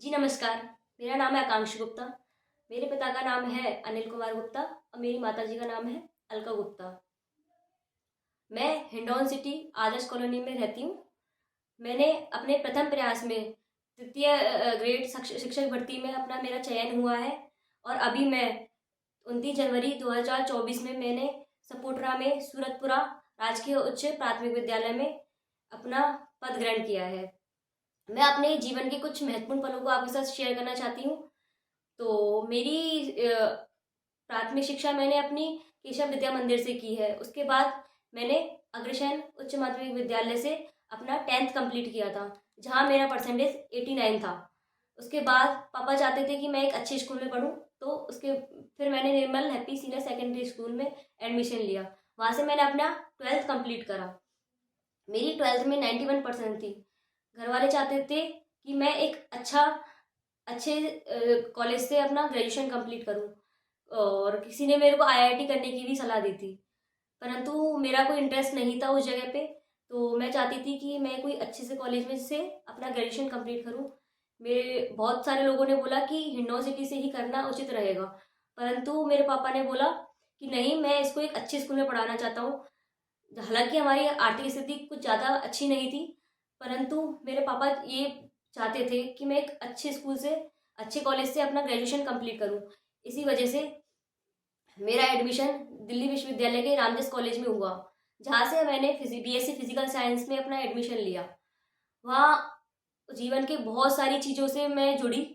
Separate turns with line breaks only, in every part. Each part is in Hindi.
जी नमस्कार। मेरा नाम है आकांक्षा गुप्ता। मेरे पिता का नाम है अनिल कुमार गुप्ता और मेरी माताजी का नाम है अलका गुप्ता। मैं हिंडौन सिटी आदर्श कॉलोनी में रहती हूँ। मैंने अपने प्रथम प्रयास में तृतीय ग्रेड शिक्षक भर्ती में अपना मेरा चयन हुआ है और अभी मैं 29 जनवरी 2024 में मैंने सपोटरा में सूरतपुरा राजकीय उच्च प्राथमिक विद्यालय में अपना पद ग्रहण किया है। मैं अपने जीवन के कुछ महत्वपूर्ण पलों को आपके साथ शेयर करना चाहती हूँ। तो मेरी प्राथमिक शिक्षा मैंने अपनी केशव विद्या मंदिर से की है। उसके बाद मैंने अग्रसेन उच्च माध्यमिक विद्यालय से अपना 10th कंप्लीट किया था, जहाँ मेरा परसेंटेज 89 था। उसके बाद पापा चाहते थे कि मैं एक अच्छे स्कूल में पढूं, तो उसके फिर मैंने निर्मल हैप्पी सीनियर सेकेंडरी स्कूल में एडमिशन लिया। वहाँ से मैंने अपना 12th कंप्लीट करा। मेरी 12th में 91% थी। घर वाले चाहते थे कि मैं एक अच्छे कॉलेज से अपना ग्रेजुएशन कंप्लीट करूं और किसी ने मेरे को आईआईटी करने की भी सलाह दी थी, परंतु मेरा कोई इंटरेस्ट नहीं था उस जगह पे। तो मैं चाहती थी कि मैं कोई अच्छे से कॉलेज में से अपना ग्रेजुएशन कंप्लीट करूं। मेरे बहुत सारे लोगों ने बोला कि हिंडौन सिटी से ही करना उचित रहेगा, परंतु मेरे पापा ने बोला कि नहीं, मैं इसको एक अच्छे स्कूल में पढ़ाना चाहता हूँ। हालांकि हमारी आर्थिक स्थिति कुछ ज़्यादा अच्छी नहीं थी, परंतु मेरे पापा ये चाहते थे कि मैं एक अच्छे स्कूल से अच्छे कॉलेज से अपना ग्रेजुएशन कंप्लीट करूं। इसी वजह से मेरा एडमिशन दिल्ली विश्वविद्यालय के रामजस कॉलेज में हुआ, जहाँ से मैंने बीएससी फिजिकल साइंस में अपना एडमिशन लिया। वहाँ जीवन के बहुत सारी चीज़ों से मैं जुड़ी,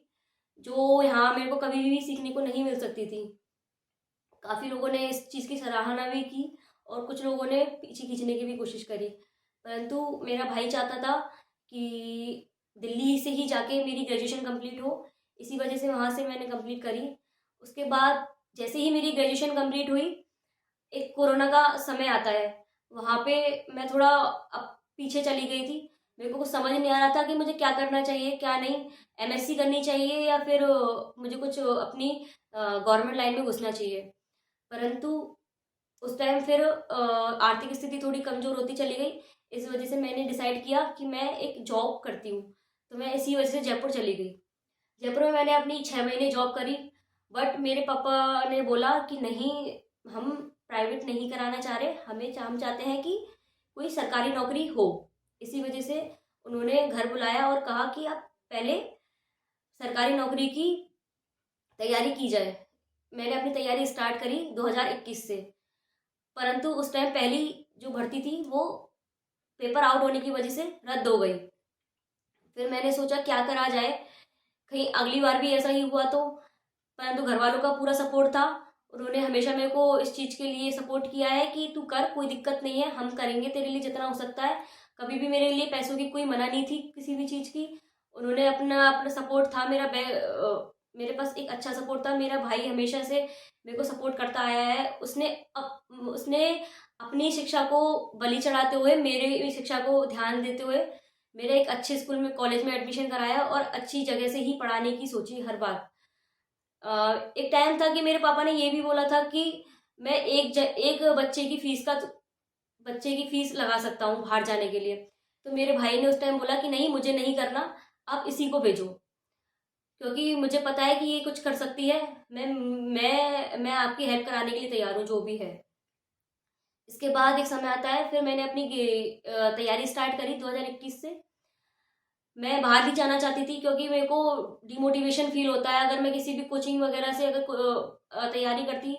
जो यहाँ मेरे को कभी भी सीखने को नहीं मिल सकती थी। काफ़ी लोगों ने इस चीज़ की सराहना भी की और कुछ लोगों ने पीछे खींचने की भी कोशिश करी, परंतु मेरा भाई चाहता था कि दिल्ली से ही जाके मेरी ग्रेजुएशन कंप्लीट हो। इसी वजह से वहाँ से मैंने कंप्लीट करी। उसके बाद जैसे ही मेरी ग्रेजुएशन कंप्लीट हुई, एक कोरोना का समय आता है। वहाँ पे मैं थोड़ा पीछे चली गई थी। मेरे को कुछ समझ नहीं आ रहा था कि मुझे क्या करना चाहिए क्या नहीं, एमएससी करनी चाहिए या फिर मुझे कुछ अपनी गवर्नमेंट लाइन में घुसना चाहिए। परंतु उस टाइम फिर आर्थिक स्थिति थोड़ी कमज़ोर होती चली गई। इस वजह से मैंने डिसाइड किया कि मैं एक जॉब करती हूँ, तो मैं इसी वजह से जयपुर चली गई। जयपुर में मैंने अपनी 6 महीने जॉब करी, बट मेरे पापा ने बोला कि नहीं, हम प्राइवेट नहीं कराना चाह रहे, हम चाहते हैं कि कोई सरकारी नौकरी हो। इसी वजह से उन्होंने घर बुलाया और कहा कि आप पहले सरकारी नौकरी की तैयारी की जाए। मैंने अपनी तैयारी स्टार्ट करी 2021 से, परंतु उस टाइम पहली जो भर्ती थी वो पेपर आउट होने की वजह से रद्द हो गई। फिर मैंने सोचा क्या करा जाए, कहीं अगली बार भी ऐसा ही हुआ तो। परंतु घर वालों का पूरा सपोर्ट था। उन्होंने हमेशा मेरे को इस चीज़ के लिए सपोर्ट किया है कि तू कर, कोई दिक्कत नहीं है, हम करेंगे तेरे लिए जितना हो सकता है। कभी भी मेरे लिए पैसों की कोई मना नहीं थी किसी भी चीज़ की। उन्होंने अपना अपना सपोर्ट था मेरे पास एक अच्छा सपोर्ट था। मेरा भाई हमेशा से मेरे को सपोर्ट करता आया है। उसने अपनी शिक्षा को बलि चढ़ाते हुए मेरी शिक्षा को ध्यान देते हुए मेरे एक अच्छे स्कूल में कॉलेज में एडमिशन कराया और अच्छी जगह से ही पढ़ाने की सोची हर बार। एक टाइम था कि मेरे पापा ने ये भी बोला था कि मैं एक बच्चे की फीस लगा सकता हूँ बाहर जाने के लिए। तो मेरे भाई ने उस टाइम बोला कि नहीं, मुझे नहीं करना, आप इसी को भेजो, क्योंकि मुझे पता है कि ये कुछ कर सकती है। मैं आपकी हेल्प कराने के लिए तैयार हूँ, जो भी है। इसके बाद एक समय आता है, फिर मैंने अपनी तैयारी स्टार्ट करी 2021 से। मैं बाहर भी जाना चाहती थी क्योंकि मेरे को डिमोटिवेशन फील होता है अगर मैं किसी भी कोचिंग वगैरह से अगर तैयारी करती,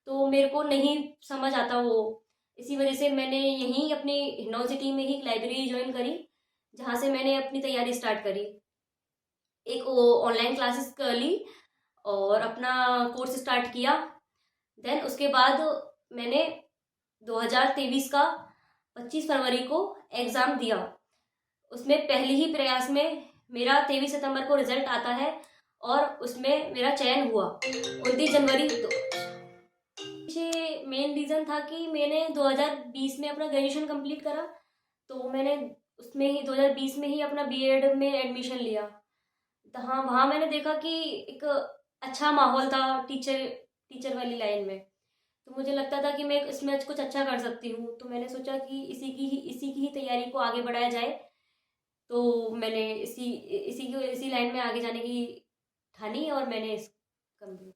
तो मेरे को नहीं समझ आता वो। इसी वजह से मैंने यहीं अपनी हिंडौन सिटी में ही एक लाइब्रेरी ज्वाइन करी, जहाँ से मैंने अपनी तैयारी स्टार्ट करी। एक ऑनलाइन क्लासेस कर ली और अपना कोर्स स्टार्ट किया। देन उसके बाद मैंने 2023 का 25 फरवरी को एग्ज़ाम दिया। उसमें पहले ही प्रयास में मेरा 23 सितंबर को रिजल्ट आता है और उसमें मेरा चयन हुआ 29 जनवरी। पीछे मेन रीज़न था कि मैंने 2020 में अपना ग्रेजुएशन कंप्लीट करा, तो मैंने उसमें ही 2020 में ही अपना बीएड में एडमिशन लिया। तो हाँ, वहाँ मैंने देखा कि एक अच्छा माहौल था टीचर टीचर वाली लाइन में। तो मुझे लगता था कि मैं इसमें कुछ अच्छा कर सकती हूँ, तो मैंने सोचा कि इसी की ही तैयारी को आगे बढ़ाया जाए। तो मैंने इसी इसी लाइन में आगे जाने की ठानी और मैंने इस कंप्लीट